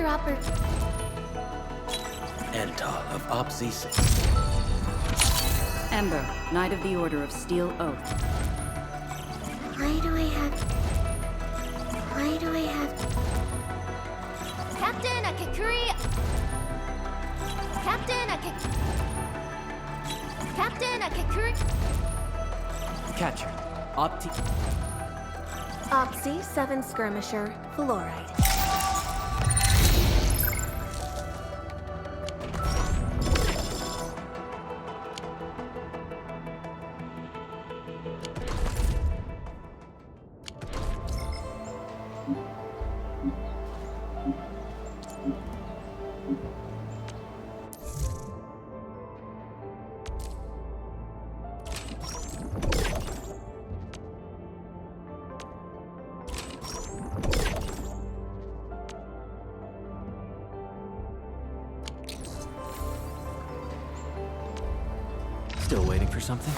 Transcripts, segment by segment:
Dropper. Editor of Opsy 6. Ember, Knight of the Order of Steel Oath. Why do I have... Captain Akakuri... Captain Akakuri... Catcher. Opti... Opsy 7 Skirmisher, Fluoride. Still waiting for something?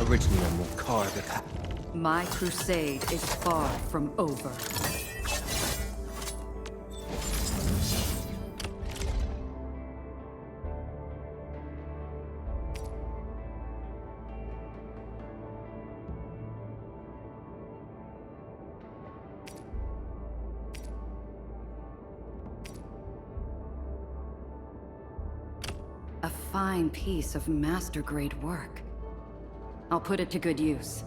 Originally, I'm more carved at that. My crusade is far from over. A fine piece of master-grade work. I'll put it to good use.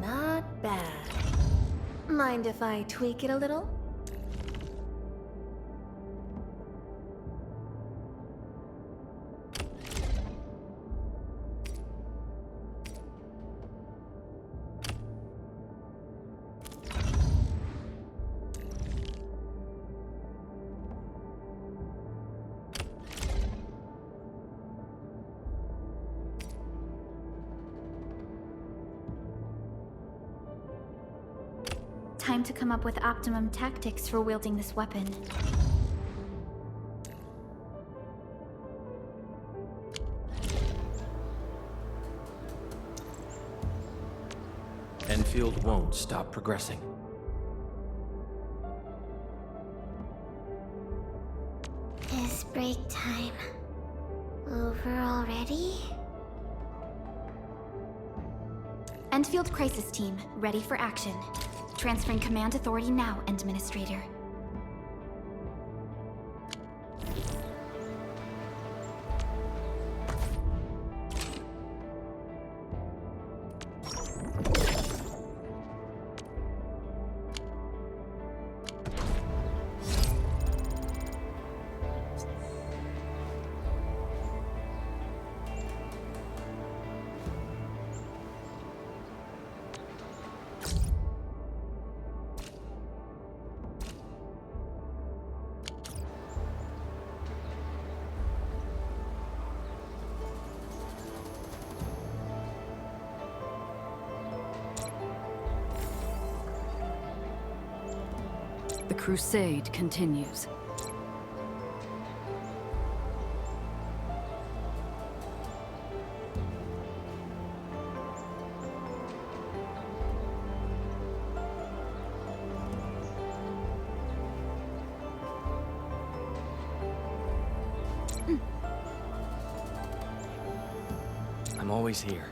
Not bad. Mind if I tweak it a little? Time to come up with optimum tactics for wielding this weapon. Enfield won't stop progressing. Is break time over already? Endfield Crisis Team, ready for action. Transferring command authority now, Administrator. crusade continues. I'm always here.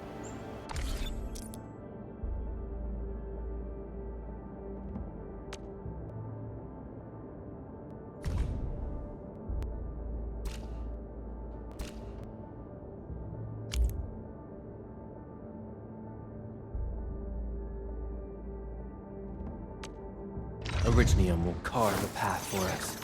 Originium will carve a path for us.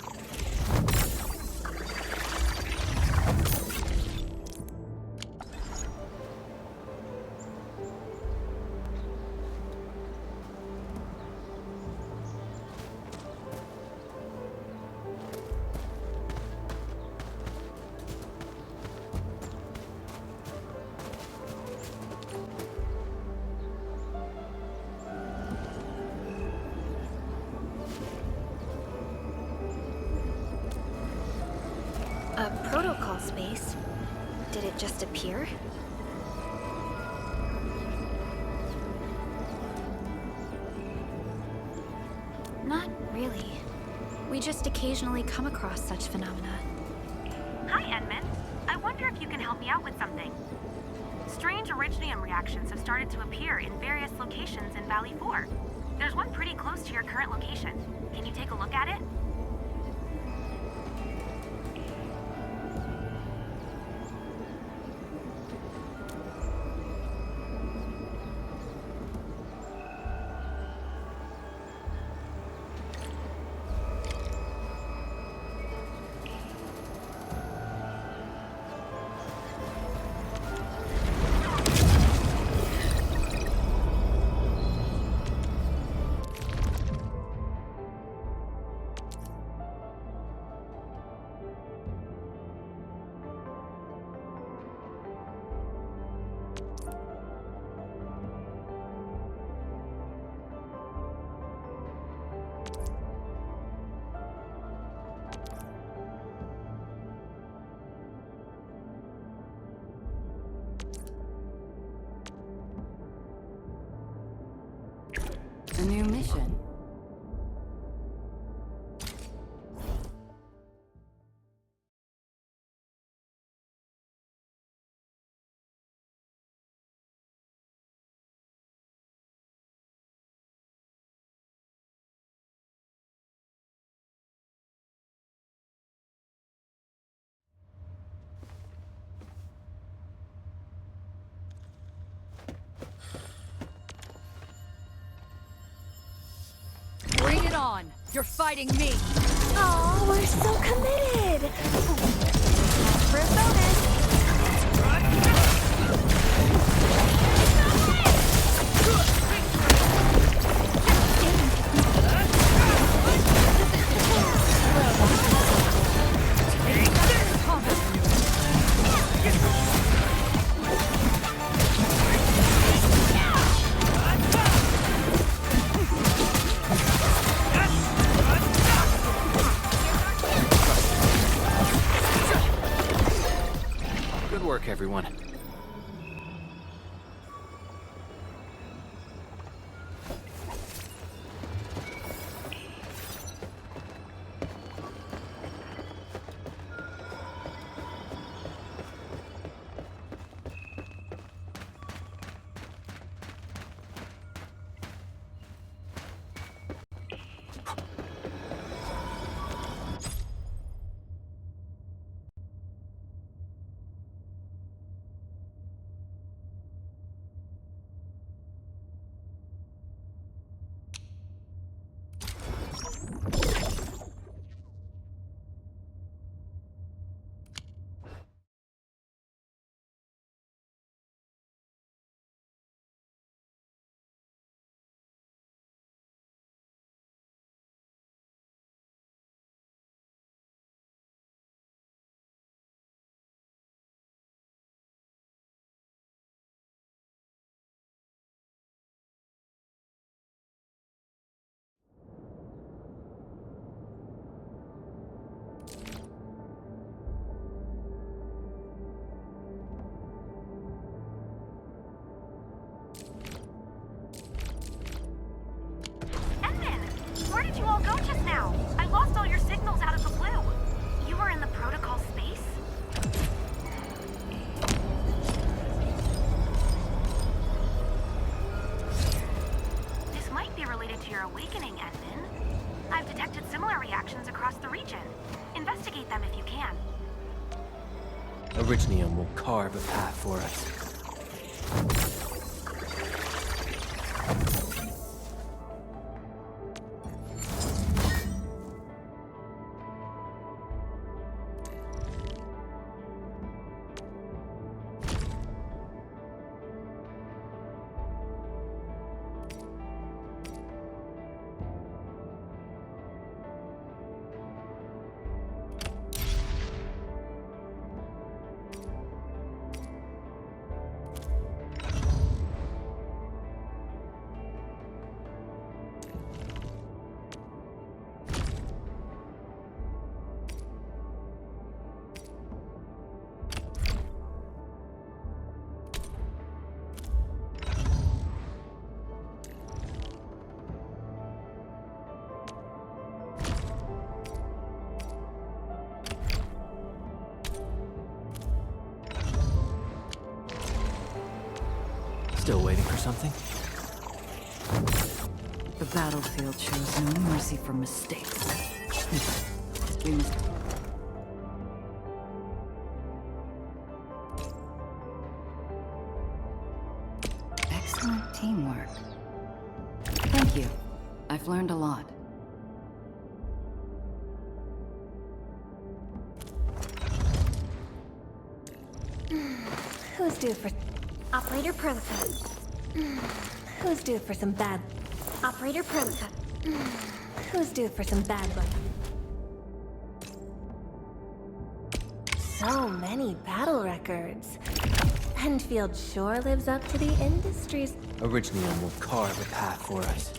A protocol space? Did it just appear? Not really. We just occasionally come across such phenomena. Hi, Edmund. I wonder if you can help me out with something. Strange originium reactions have started to appear in various locations in Valley 4. There's one pretty close to your current location. Can you take a look at it? A new mission. Bring it on! You're fighting me! Oh, we're so committed! For a bonus! Good work, everyone. region. Investigate them if you can. Originium will carve a path for us. Still waiting for something? The battlefield shows no mercy for mistakes. We must... Excellent teamwork. Thank you. I've learned a lot. Who's due for... Operator protocol. Who's due for some bad... Operator protocol. Who's due for some bad luck? So many battle records. Enfield sure lives up to the industry's... Originium will carve a path for us.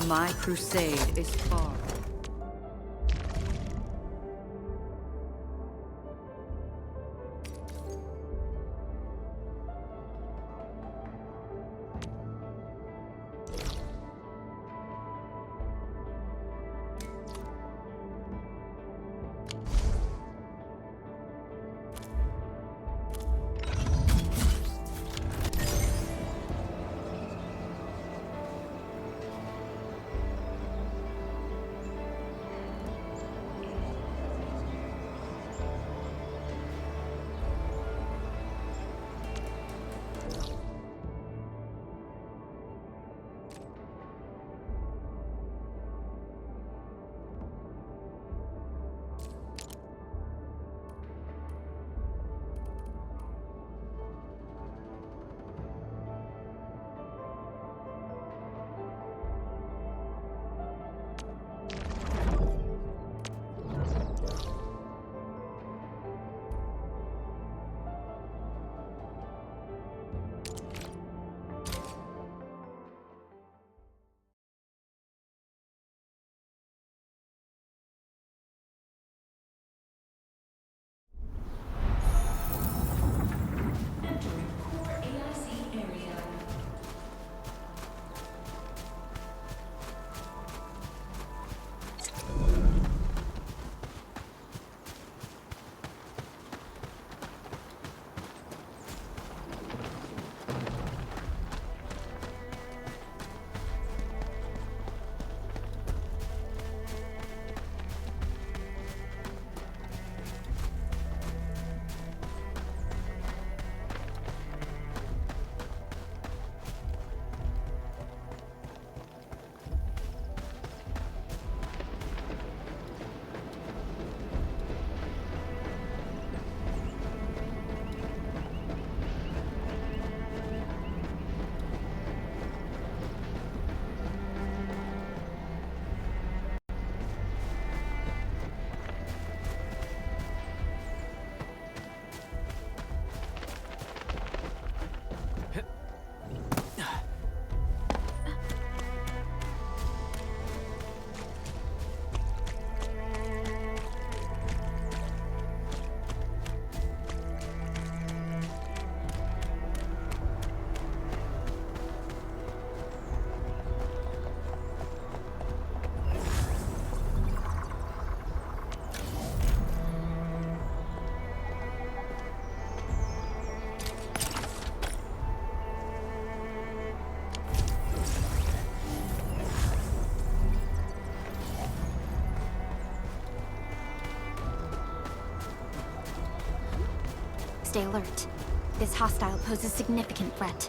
My crusade is far. stay alert. This hostile poses significant threat.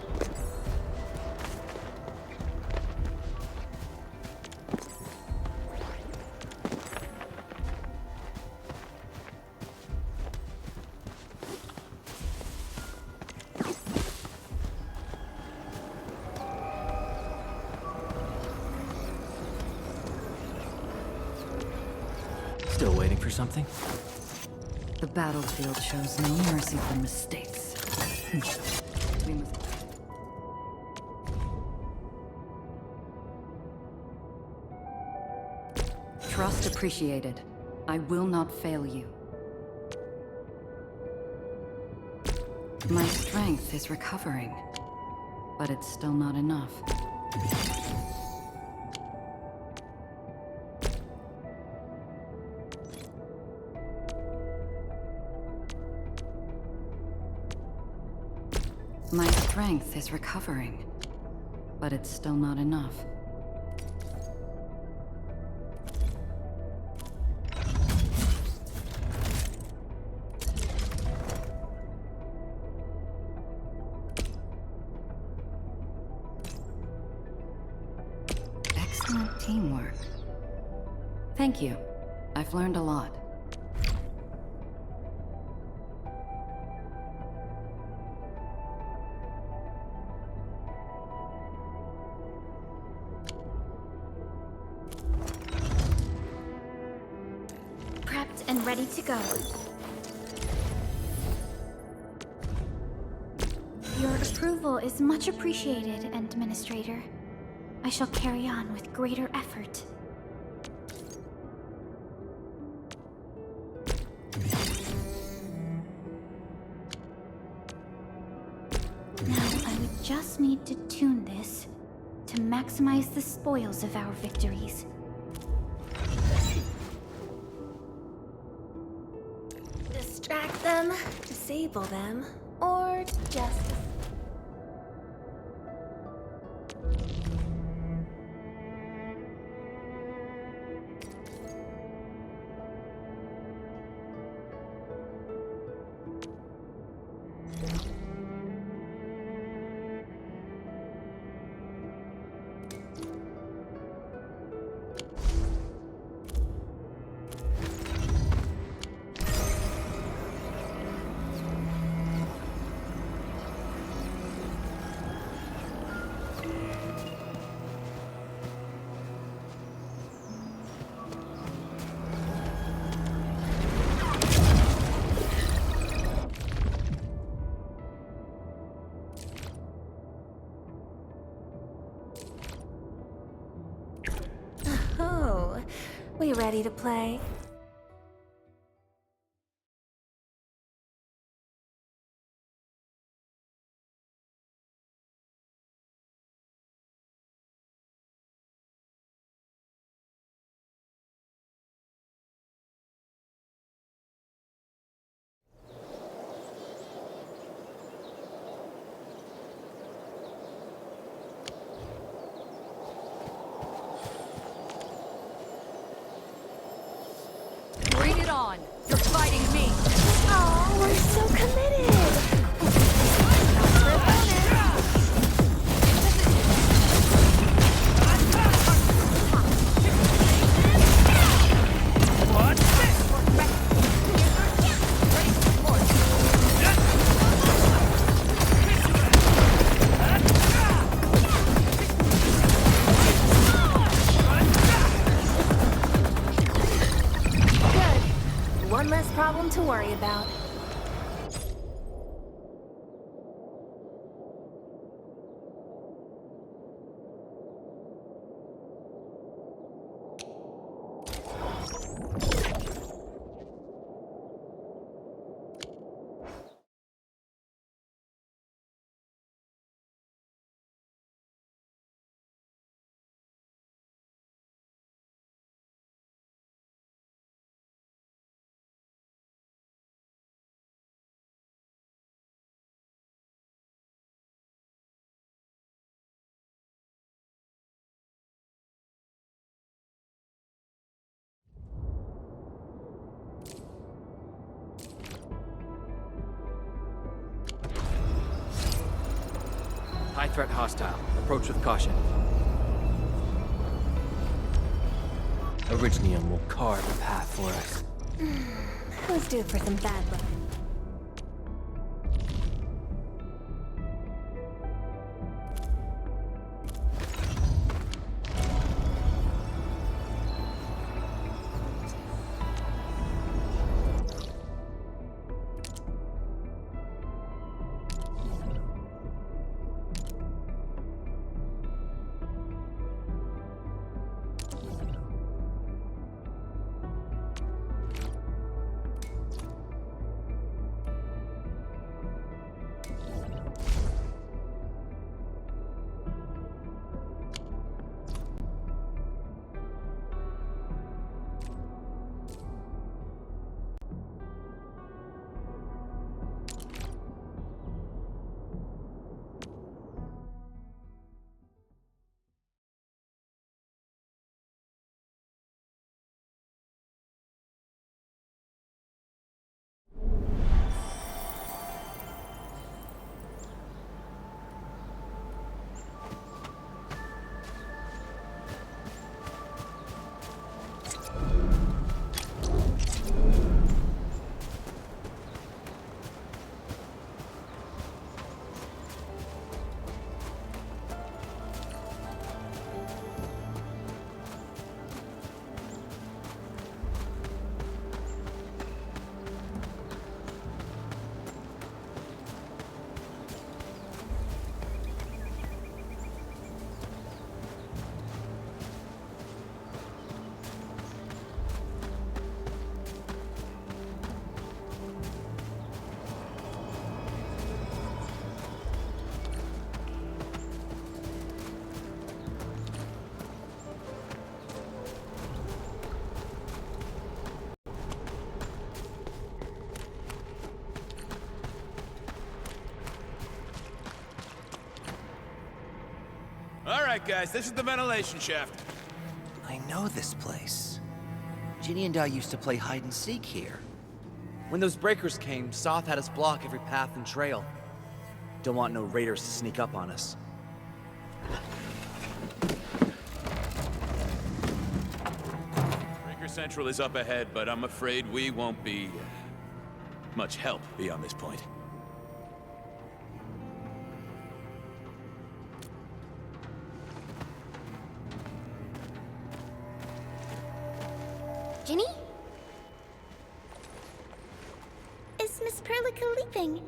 Still waiting for something? The battlefield shows no mercy for mistakes. We must... Trust appreciated. I will not fail you. My strength is recovering, but it's still not enough. My strength is recovering, but it's still not enough. Excellent teamwork. Thank you. I've learned a lot. Prepped and ready to go. Your approval is much appreciated, Administrator. I shall carry on with greater effort. Now, I would just need to tune this to maximize the spoils of our victories. Distract them, disable them, or just... Oh, we ready to play? Bring it on! You're fighting me! Oh, we're so committed! Good. One less problem to worry about. Threat hostile. Approach with caution. Originium will carve a path for us. Who's due for some bad luck? Alright guys, this is the ventilation shaft. I know this place. Ginny and I used to play hide and seek here. When those breakers came, Soth had us block every path and trail. Don't want no raiders to sneak up on us. Breaker Central is up ahead, but I'm afraid we won't be much help beyond this point. Ginny? Is Miss Perlica leaving?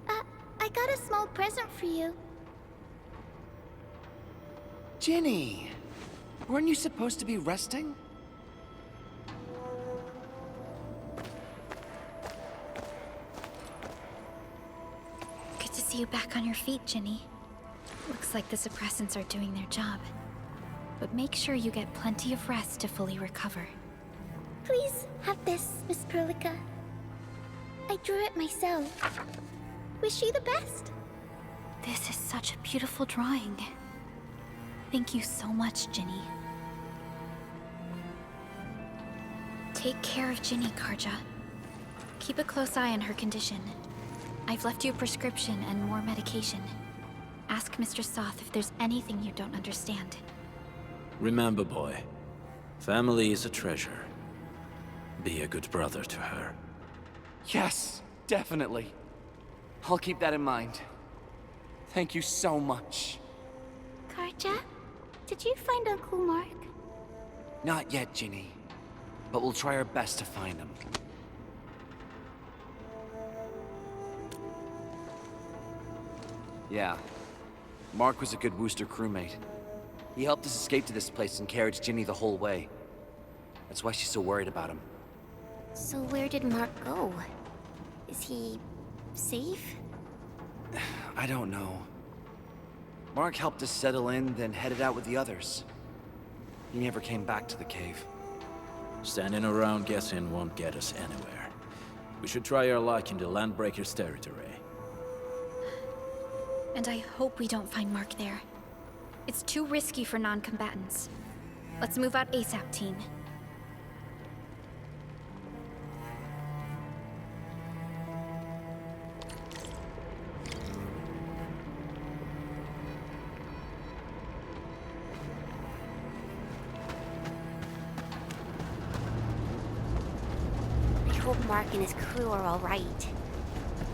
I got a small present for you. Ginny! Weren't you supposed to be resting? Good to see you back on your feet, Ginny. Looks like the suppressants are doing their job. But make sure you get plenty of rest to fully recover. Please have this, Miss Perlica. I drew it myself. Wish you the best. This is such a beautiful drawing. Thank you so much, Ginny. Take care of Ginny, Karja. Keep a close eye on her condition. I've left you a prescription and more medication. Ask Mr. Soth if there's anything you don't understand. Remember, boy, family is a treasure. Be a good brother to her. Yes, definitely. I'll keep that in mind. Thank you so much. Karja, did you find Uncle Mark? Not yet, Ginny. But we'll try our best to find him. Yeah. Mark was a good Wooster crewmate. He helped us escape to this place and carried Ginny the whole way. That's why she's so worried about him. So where did Mark go? Is he safe? I don't know. Mark helped us settle in, then headed out with the others. He never came back to the cave. Standing around guessing won't get us anywhere. We should try our luck in the Landbreakers' territory. And I hope we don't find Mark there. It's too risky for non-combatants. Let's move out ASAP, team. Mark and his crew are all right.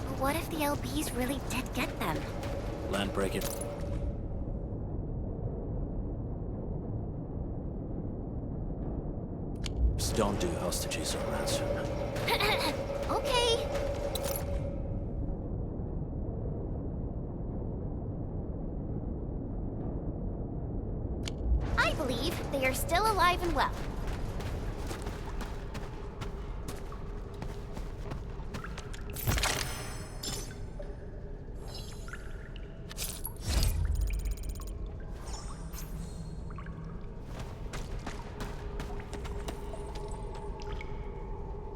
But what if the LBs really did get them? Landbreaker. Just don't do hostages or ransom. Okay. I believe they are still alive and well.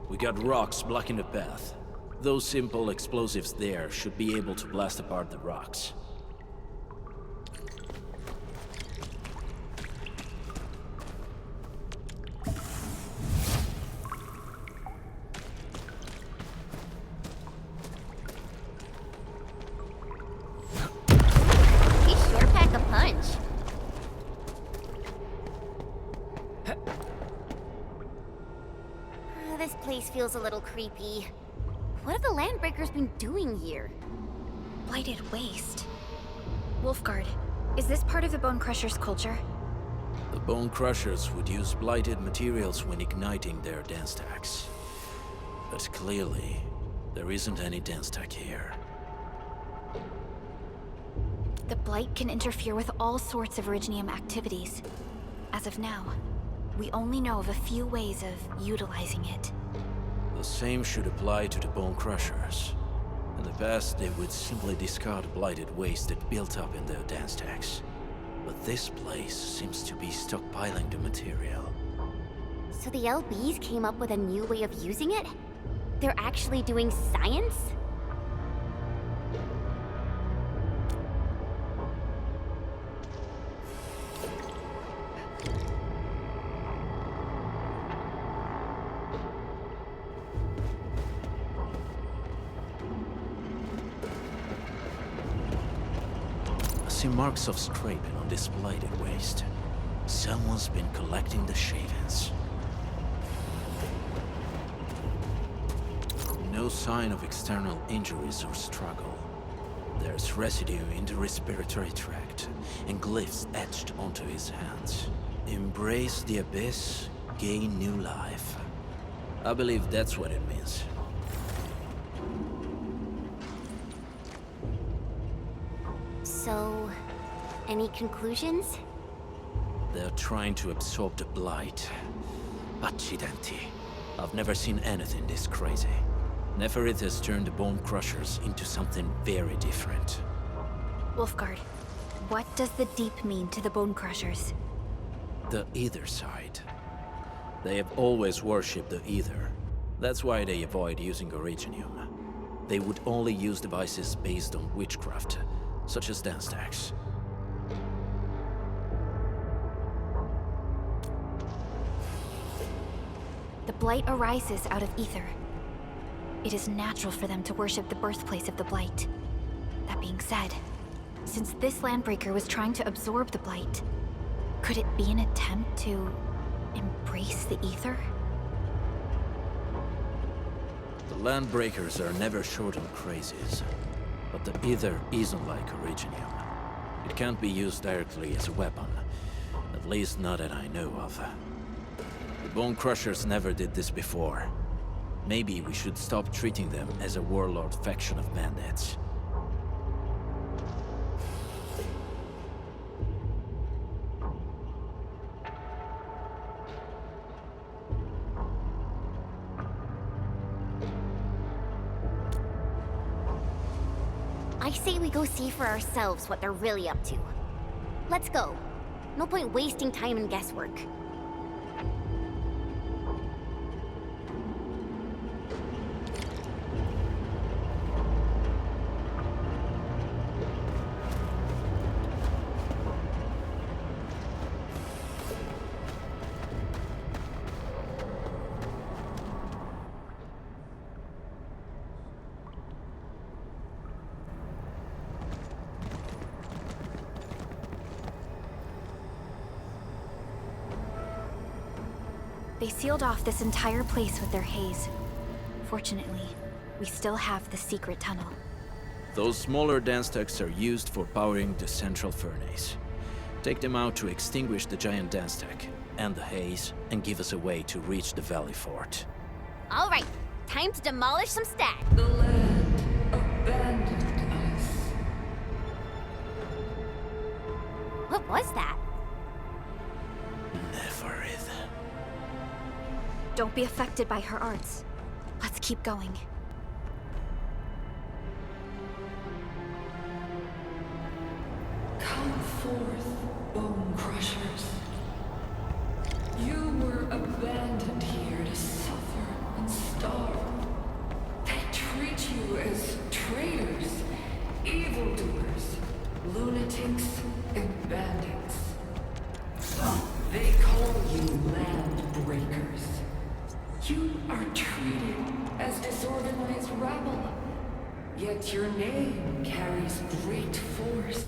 We got rocks blocking the path. Those simple explosives there should be able to blast apart the rocks. He sure pack a punch. This place feels a little creepy. What have the Landbreakers been doing here? Blighted waste. Wolfguard, is this part of the Bone Crusher's culture? The Bone Crushers would use blighted materials when igniting their dance stacks. But clearly, there isn't any dance stack here. The Blight can interfere with all sorts of Originium activities. As of now, we only know of a few ways of utilizing it. The same should apply to the Bone Crushers. In the past, they would simply discard blighted waste that built up in their dance stacks. But this place seems to be stockpiling the material. So the LBs came up with a new way of using it? They're actually doing science? I see marks of scraping on this blighted waste. Someone's been collecting the shavings. No sign of external injuries or struggle. There's residue in the respiratory tract, and glyphs etched onto his hands. Embrace the abyss, gain new life. I believe that's what it means. So, any conclusions? They're trying to absorb the blight. Accidenti. I've never seen anything this crazy. Neferith has turned the Bone Crushers into something very different. Wolfguard, what does the Deep mean to the Bone Crushers? The Ether side. They have always worshipped the Ether. That's why they avoid using Originium. They would only use devices based on witchcraft, such as dance stacks. The Blight arises out of Ether. It is natural for them to worship the birthplace of the Blight. That being said, since this Landbreaker was trying to absorb the Blight, could it be an attempt to embrace the Ether? The Landbreakers are never short on crazes, but the Ether isn't like Originium. It can't be used directly as a weapon, at least not that I know of. The Bone Crushers never did this before. Maybe we should stop treating them as a warlord faction of bandits. I say we go see for ourselves what they're really up to. Let's go. No point wasting time in guesswork. They sealed off this entire place with their haze. Fortunately, we still have the secret tunnel. Those smaller dance techs are used for powering the central furnace. Take them out to extinguish the giant dance tech, end the haze, and give us a way to reach the Valley Fort. All right, time to demolish some stacks. The land abandoned us. What was that? Neverith. Don't be affected by her arts. Let's keep going. Come forth, bone crushers. You were abandoned here to suffer and starve. They treat you as traitors, evildoers, lunatics, and bandits. They call you land breakers. You are treated as disorganized rabble. Yet your name carries great force.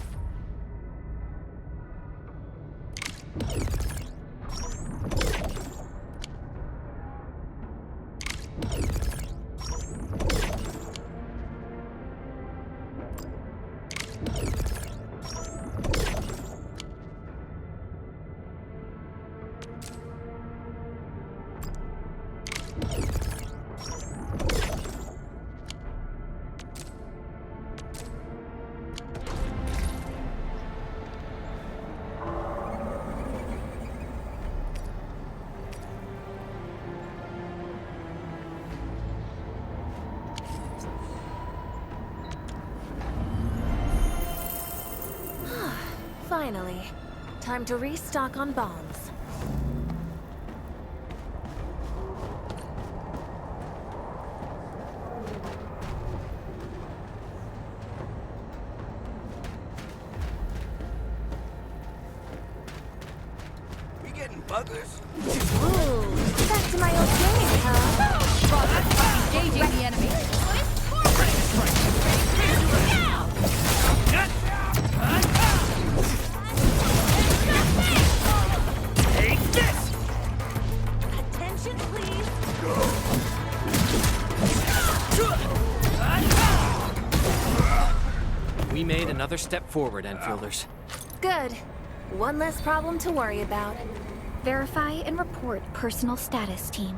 Finally. Time to restock on bombs. We getting buggers? Ooh, back to my old game, huh? Engaging the enemy. Take this! Attention, please. We made another step forward, Enfielders. Good. One less problem to worry about. Verify and report personal status, team.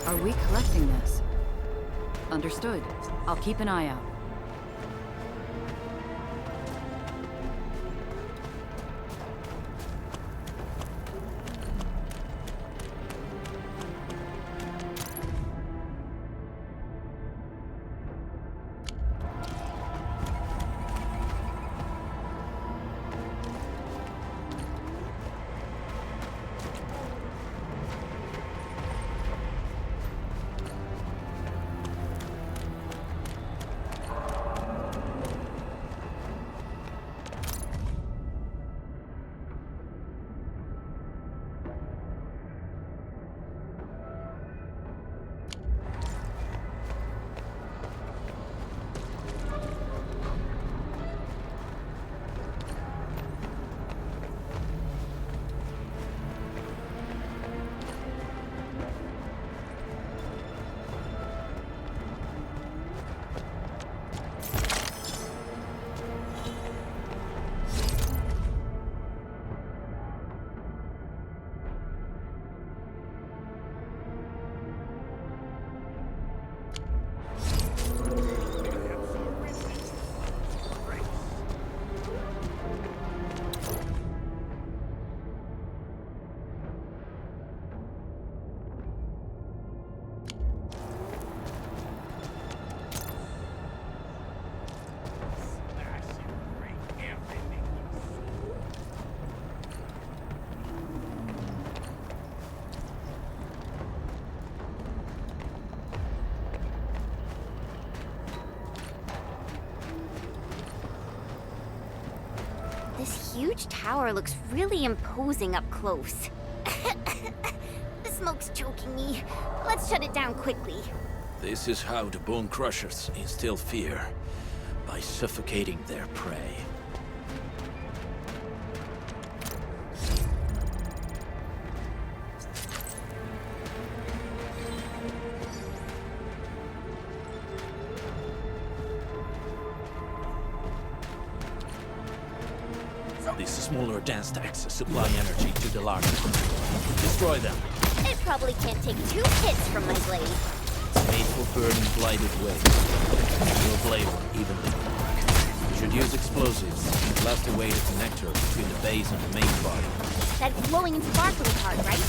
Are we collecting this? Understood. I'll keep an eye out. huge tower looks really imposing up close. The smoke's choking me. Let's shut it down quickly. This is how the Bone Crushers instill fear, by suffocating their prey. These smaller dance stacks supply energy to the larger ones. Destroy them. It probably can't take 2 hits from my blade. It's made for burning blighted waste. Your blade will evenly work. You should use explosives and blast away the connector between the base and the main body. That glowing and sparkling part, right?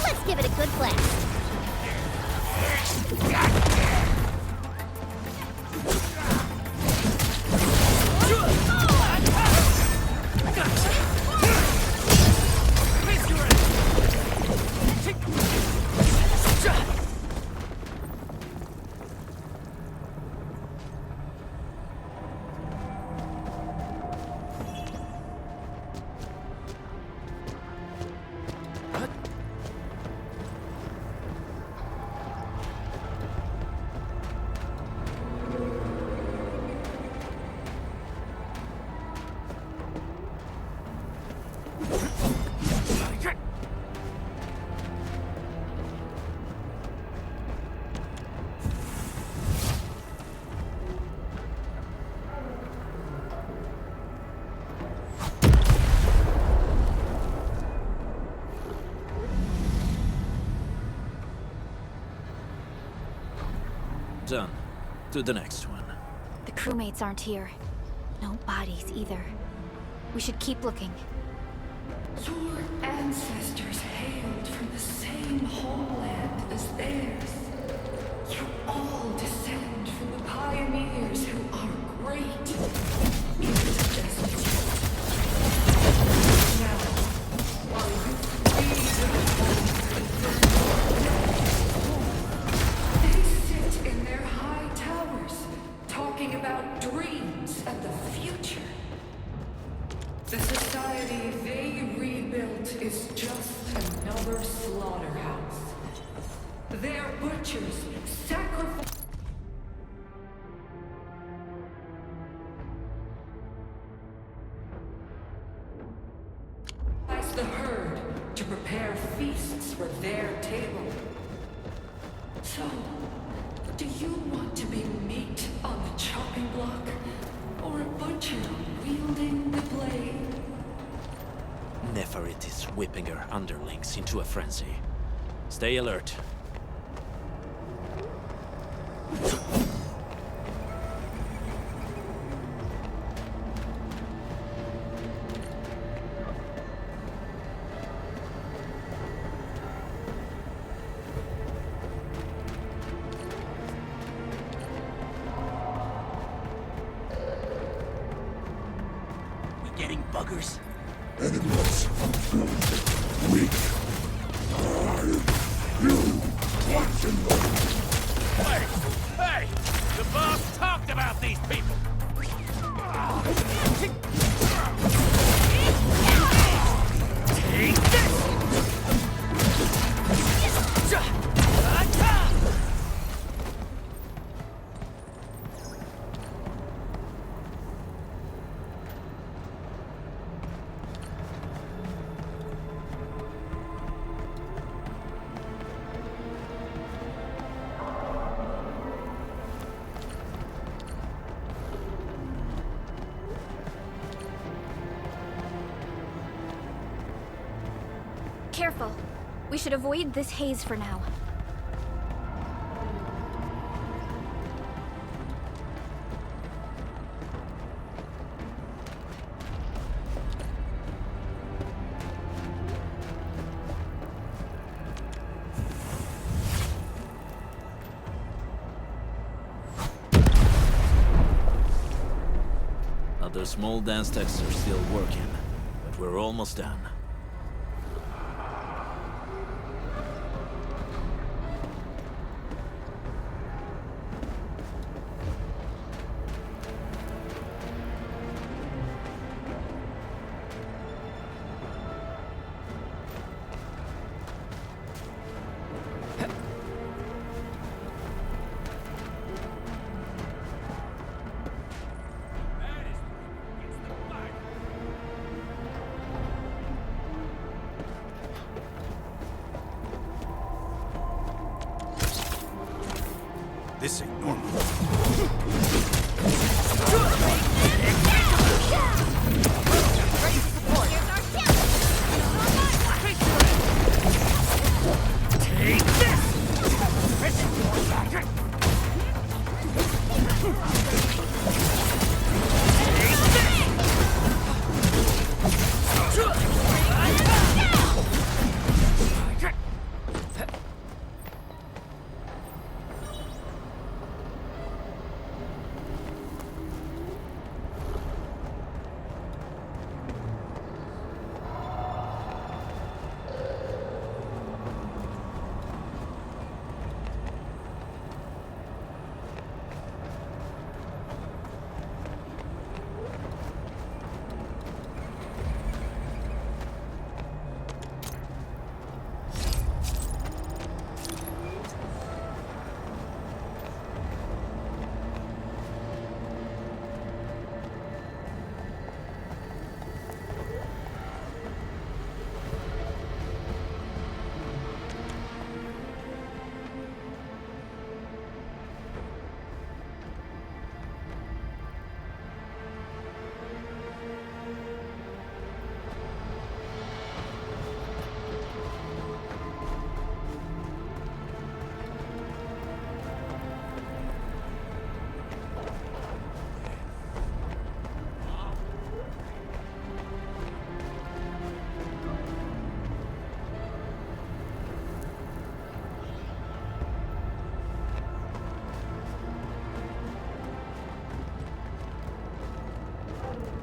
Let's give it a good blast. Done. To the next one. The crewmates aren't here. No bodies either. We should keep looking. Your ancestors hailed from the same homeland as theirs. You all descend from the pioneers who are great. Even destitute. Now, while you they sit in their high towers, talking about dreams and the future. The society they rebuilt is just another slaughterhouse. Their butchers sacrifice the herd to prepare feasts for their table. So, do you want to be meat on the chopping block, or a butcher wielding the blade? Neferit is whipping her underlings into a frenzy. Stay alert. We getting buggers? Enemies. Weak. You watching them. Hey! Hey! The boss talked about these people! Take this! Careful. We should avoid this haze for now. Other small dance stacks are still working, but we're almost done. This ain't normal.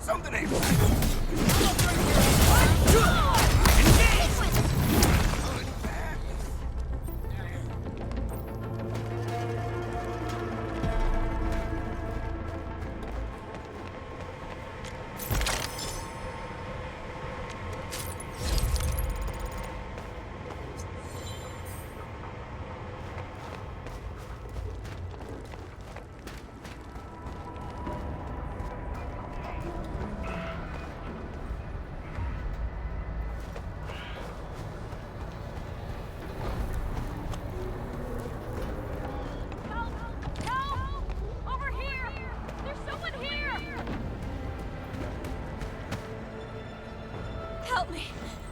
Something ain't right. Help me,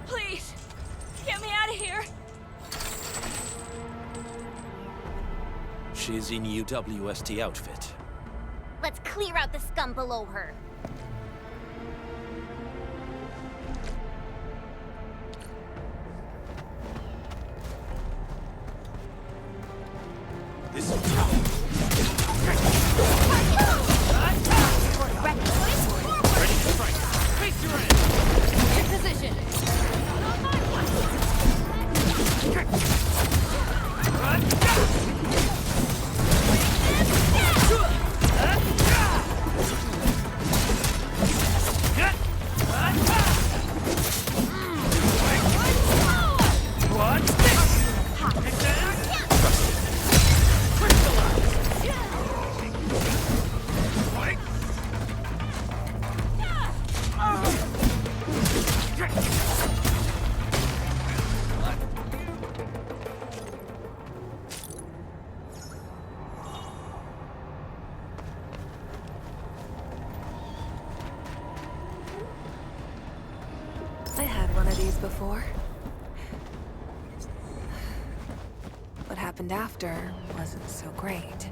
please. Get me out of here. She's in UWST outfit. Let's clear out the scum below her. This is tough. Ready to strike. Face your end. In position. I had one of these before. What happened after wasn't so great.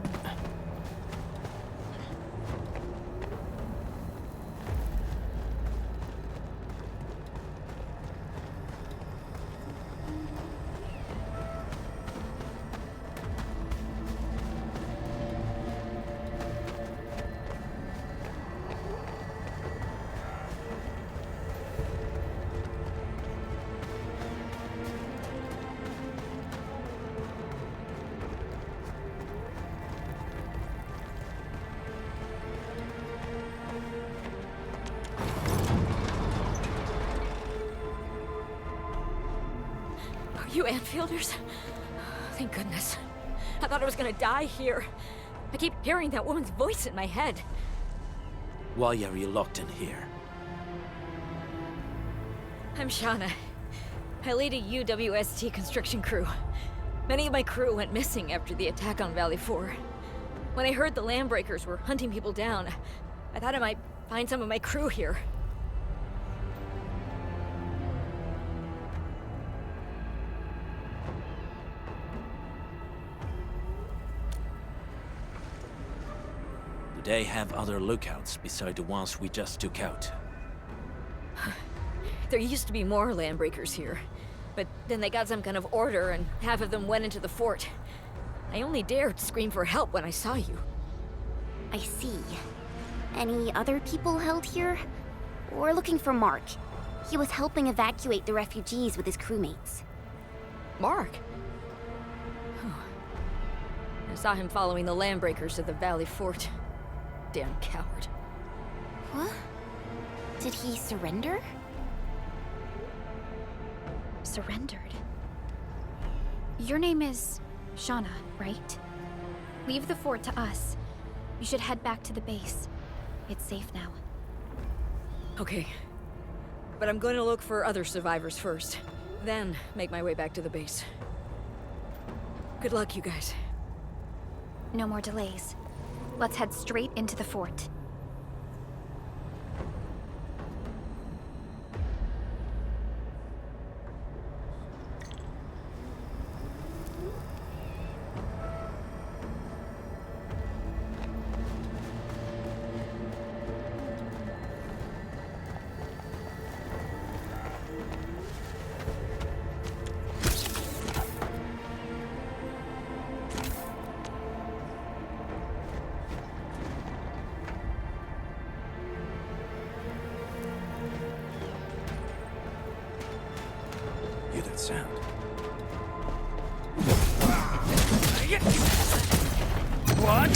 You Anfielders? Thank goodness. I thought I was gonna die here. I keep hearing that woman's voice in my head. Why are you locked in here? I'm Shauna. I lead a UWST construction crew. Many of my crew went missing after the attack on Valley 4. When I heard the Landbreakers were hunting people down, I thought I might find some of my crew here. Do they have other lookouts beside the ones we just took out? There used to be more Landbreakers here, but then they got some kind of order and half of them went into the fort. I only dared scream for help when I saw you. I see. Any other people held here? We're looking for Mark. He was helping evacuate the refugees with his crewmates. Mark? I saw him following the Landbreakers to the Valley Fort. Damn coward. What? Did he surrender? Surrendered? Your name is Shauna, right? Leave the fort to us. You should head back to the base. It's safe now. Okay. But I'm going to look for other survivors first. Then make my way back to the base. Good luck, you guys. No more delays. Let's head straight into the fort. Hear that sound? What?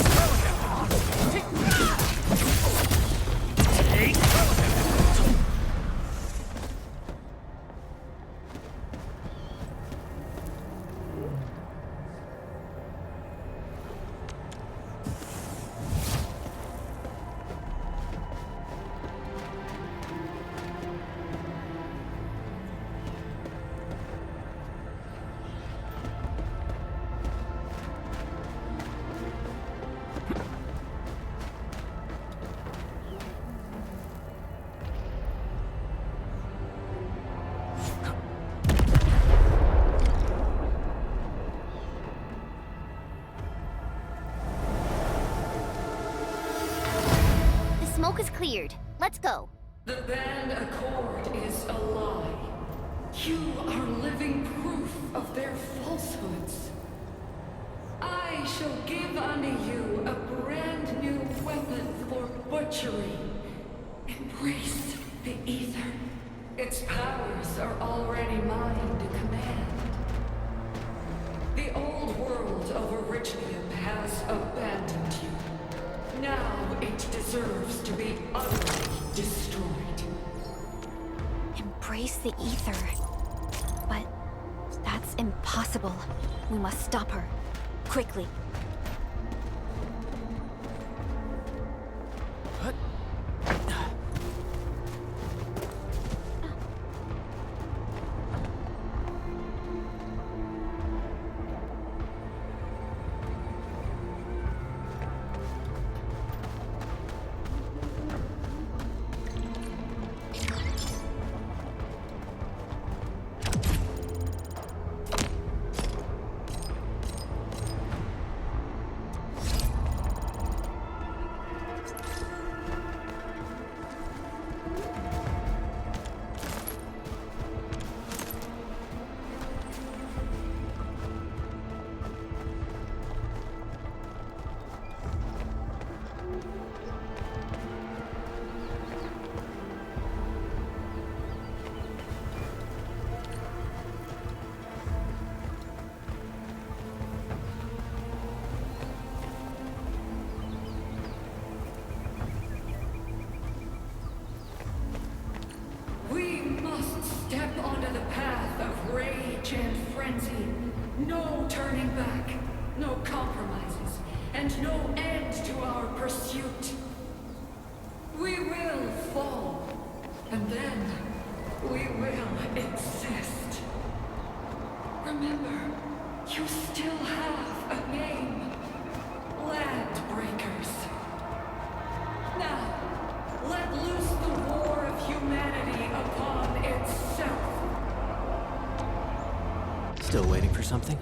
Smoke is cleared. Let's go. The Band Accord is a lie. You are living proof of their falsehoods. I shall give unto you a brand new weapon for butchery. Embrace the ether. Its powers are already mine to command. The old world of Originium has abandoned you. Now it deserves to be utterly destroyed. Embrace the ether. But that's impossible. We must stop her. Quickly. What? Step onto the path of rage and frenzy. No turning back, no compromises, and no end to our pursuit. We will fall, and then we will exist. Remember, you still have a name. land breakers. Now, let loose the war of humanity upon itself. Still waiting for something?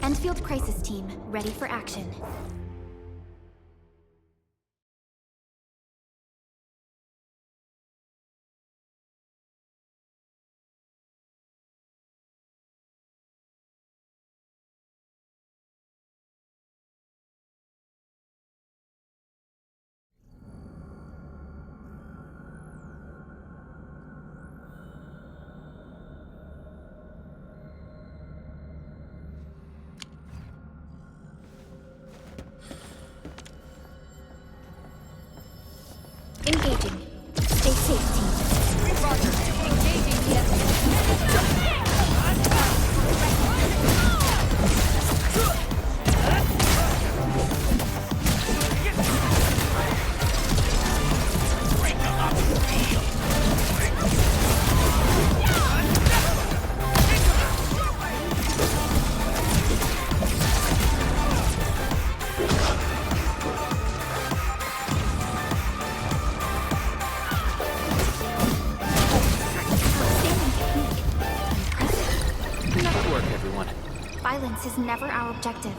Endfield Crisis Team, ready for action. Engaging. Stay safe, team. Roger. Engaging the enemy. Violence is never our objective.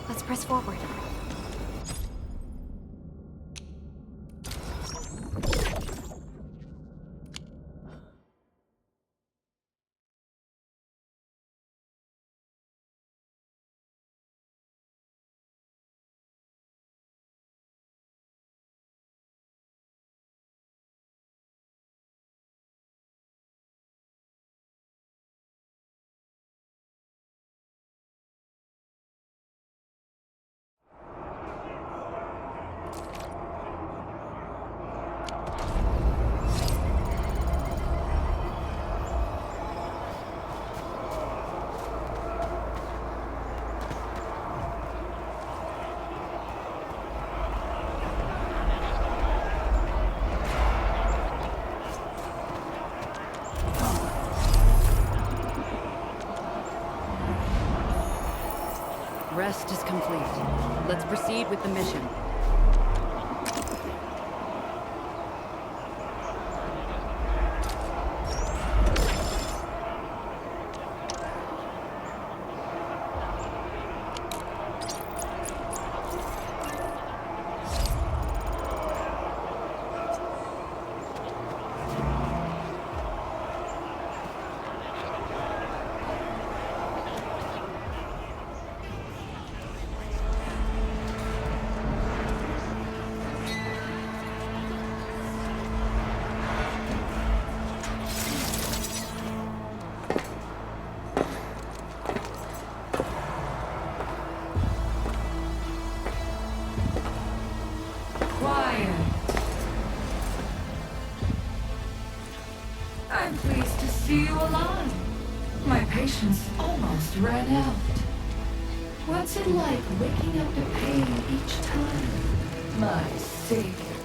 Let's press forward. Rest is complete. Let's proceed with the mission. I'm pleased to see you alive. My patience almost ran out. What's it like waking up to pain each time, my savior?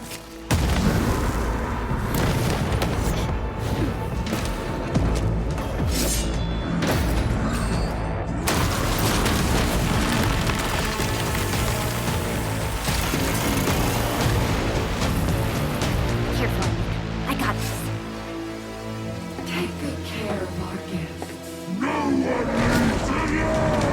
of our guests. No one needs to know!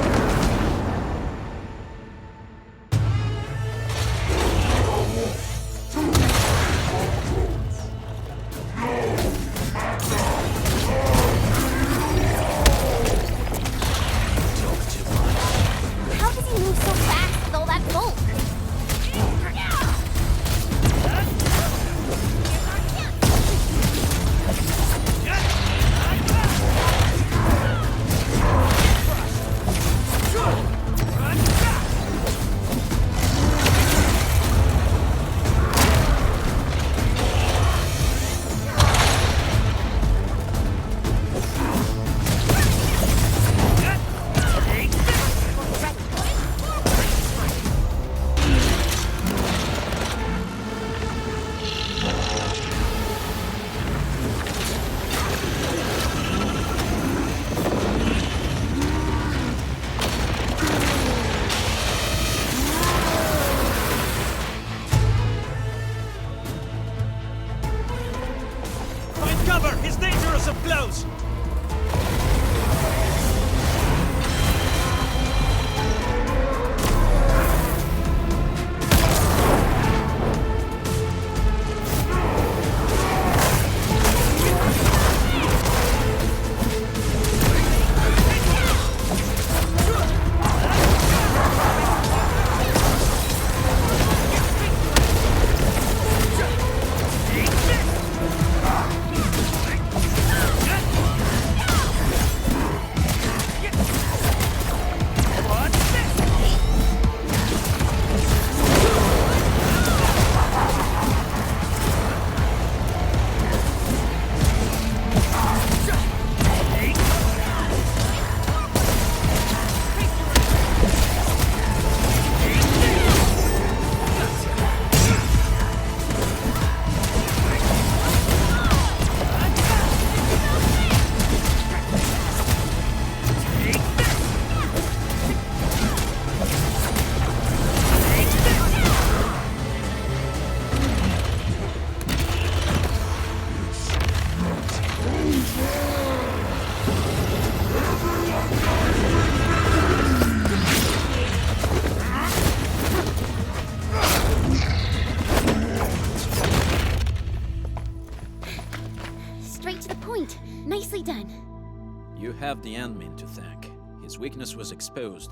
You have the admin to thank. His weakness was exposed.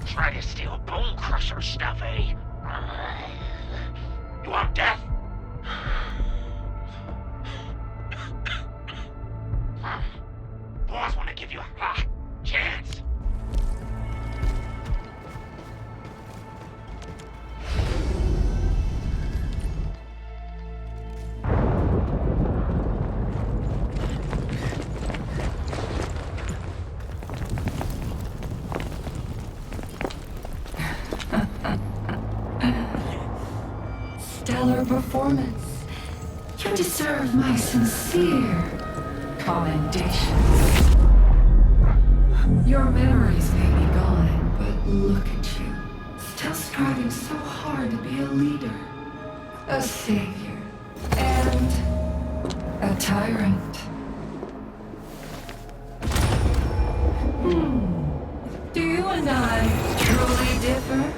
Try to steal Bone Crusher stuff, eh? You want death? Boss want to give you a chance. Stellar performance. You deserve my sincere commendations. Your memories may be gone, but look at you. Still striving so hard to be a leader, a savior, and a tyrant. Do you and I truly differ?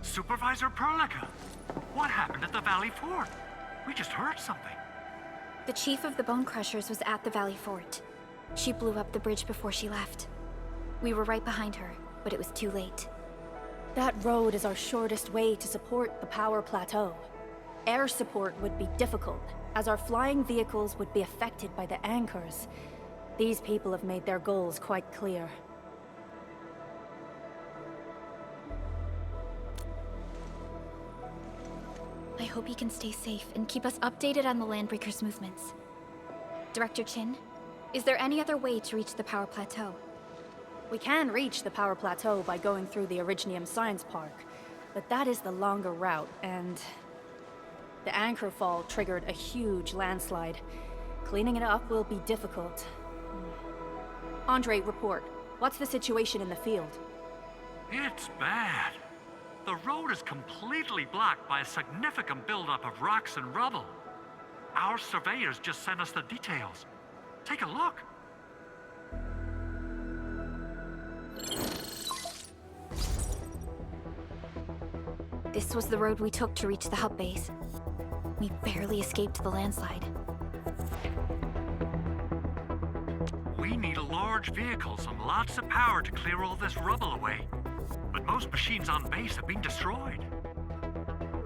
Supervisor Perlica, what happened at the Valley Fort? We just heard something. The chief of the Bone Crushers was at the Valley Fort. She blew up the bridge before she left. We were right behind her, but it was too late. That road is our shortest way to support the power plateau. Air support would be difficult, as our flying vehicles would be affected by the anchors. These people have made their goals quite clear. I hope you can stay safe and keep us updated on the Landbreakers' movements. Director Chin, is there any other way to reach the power plateau? We can reach the power plateau by going through the Originium Science Park, but that is the longer route, and the anchor fall triggered a huge landslide. Cleaning it up will be difficult. Andre, report. What's the situation in the field? It's bad. The road is completely blocked by a significant buildup of rocks and rubble. Our surveyors just sent us the details. Take a look. This was the road we took to reach the hub base. We barely escaped the landslide. We need large vehicles and lots of power to clear all this rubble away. But most machines on base have been destroyed.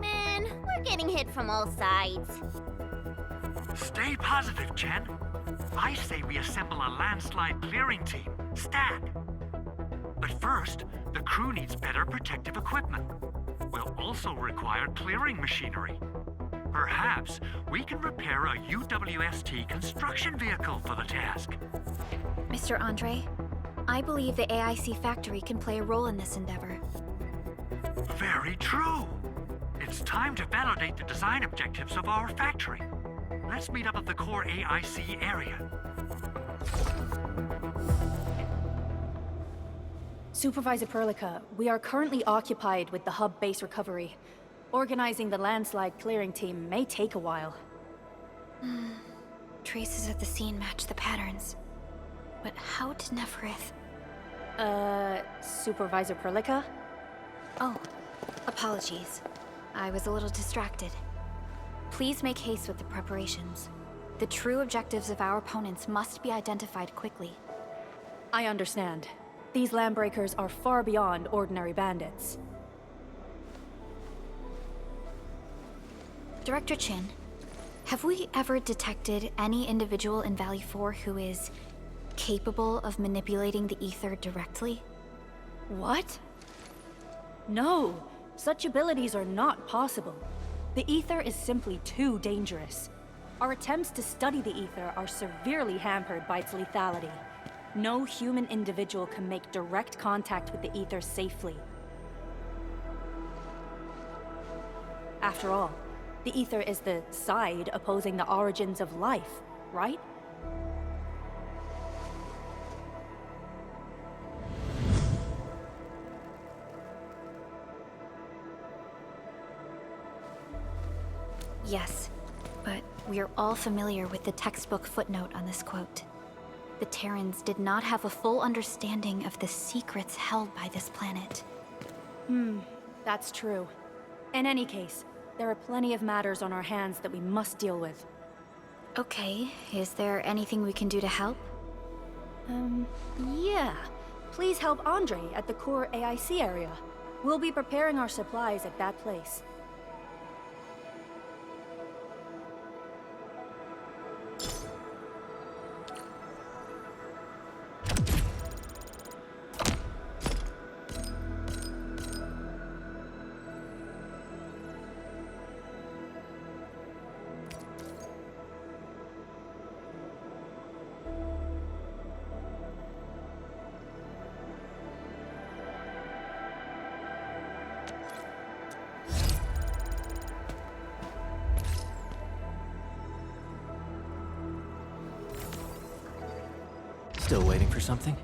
Man, we're getting hit from all sides. Stay positive, Chen. I say we assemble a landslide clearing team, stat. But first, the crew needs better protective equipment. We'll also require clearing machinery. Perhaps we can repair a UWST construction vehicle for the task. Mr. Andre, I believe the AIC factory can play a role in this endeavor. Very true. It's time to validate the design objectives of our factory. let's meet up at the core AIC area. Supervisor Perlica, we are currently occupied with the hub base recovery. Organizing the landslide clearing team may take a while. Traces of the scene match the patterns. But how did Neferith... Supervisor Perlica? Oh, apologies. I was a little distracted. Please make haste with the preparations. The true objectives of our opponents must be identified quickly. I understand. These landbreakers are far beyond ordinary bandits. Director Chin, have we ever detected any individual in Valley 4 who is capable of manipulating the ether directly? What? No, such abilities are not possible. The ether is simply too dangerous. Our attempts to study the ether are severely hampered by its lethality. No human individual can make direct contact with the ether safely. After all, the ether is the side opposing the origins of life, right? Yes, but we are all familiar with the textbook footnote on this quote. The Terrans did not have a full understanding of the secrets held by this planet. That's true. In any case, there are plenty of matters on our hands that we must deal with. Okay, is there anything we can do to help? Yeah. Please help Andre at the core AIC area. We'll be preparing our supplies at that place. Still waiting for something?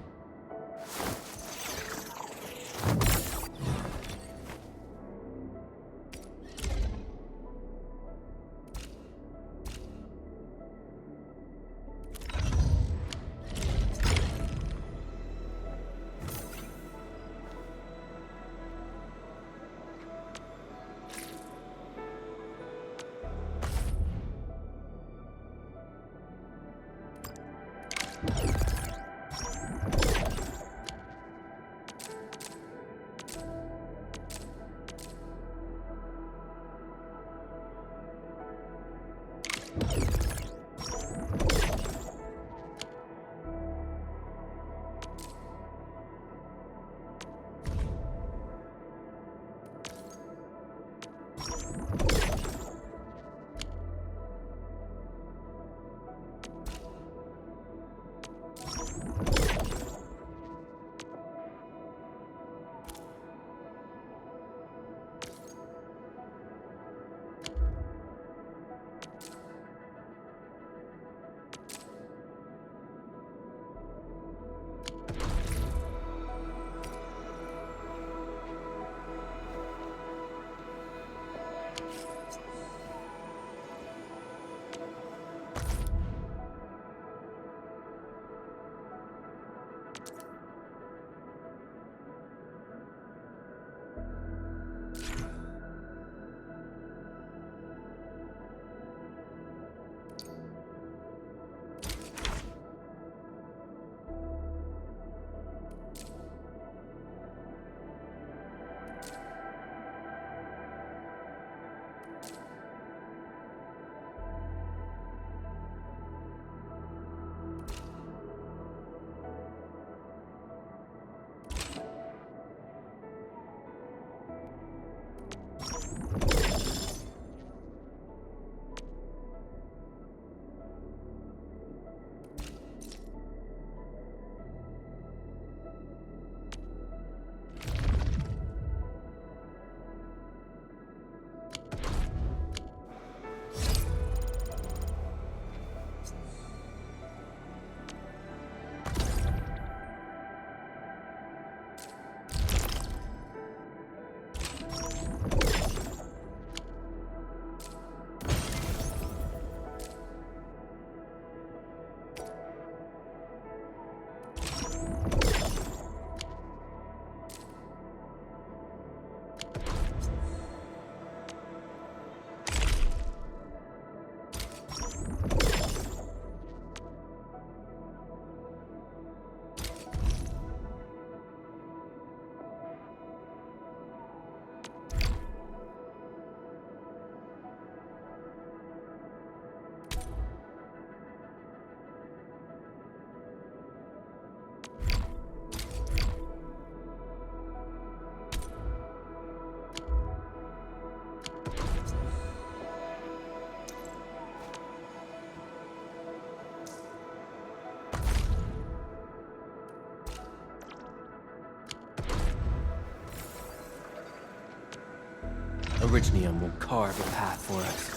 Originium will carve a path for us.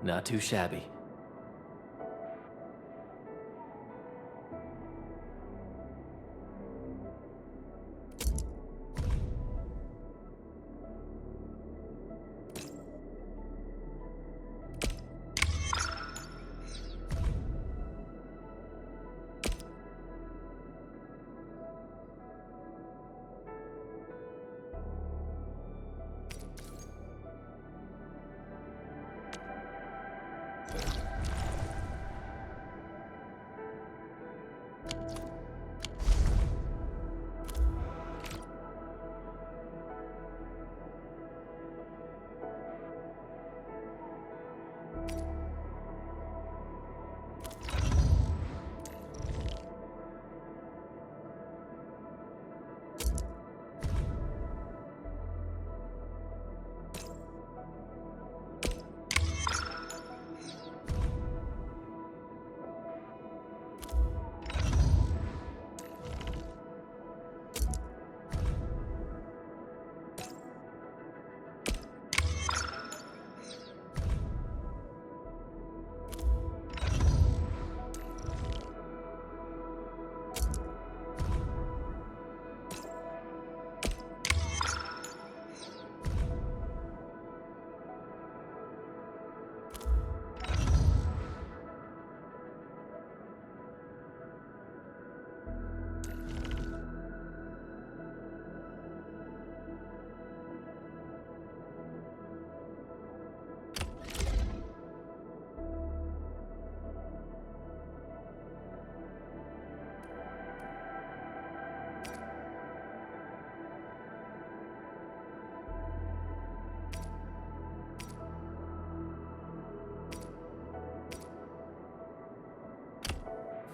Not too shabby.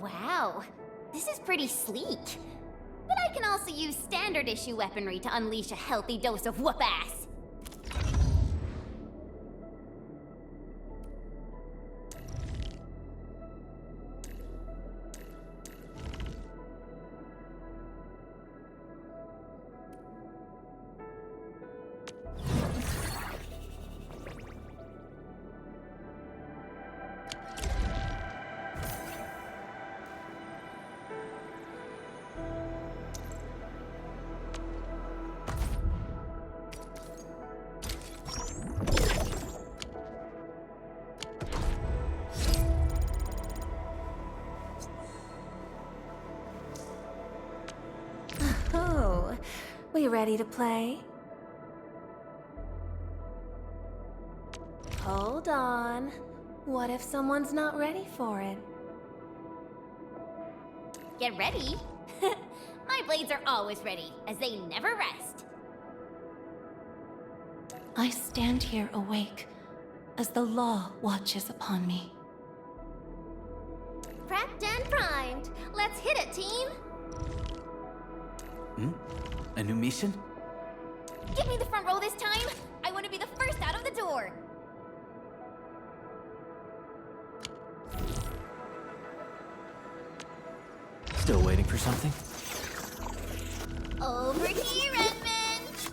Wow, this is pretty sleek. But I can also use standard issue weaponry to unleash a healthy dose of whoop-ass. Oh, we ready to play? Hold on. What if someone's not ready for it? Get ready. My blades are always ready, as they never rest. I stand here awake, as the law watches upon me. Prepped and primed. Let's hit it, team. A new mission? Give me the front row this time. I want to be the first out of the door. Still waiting for something? Over here, Edmund!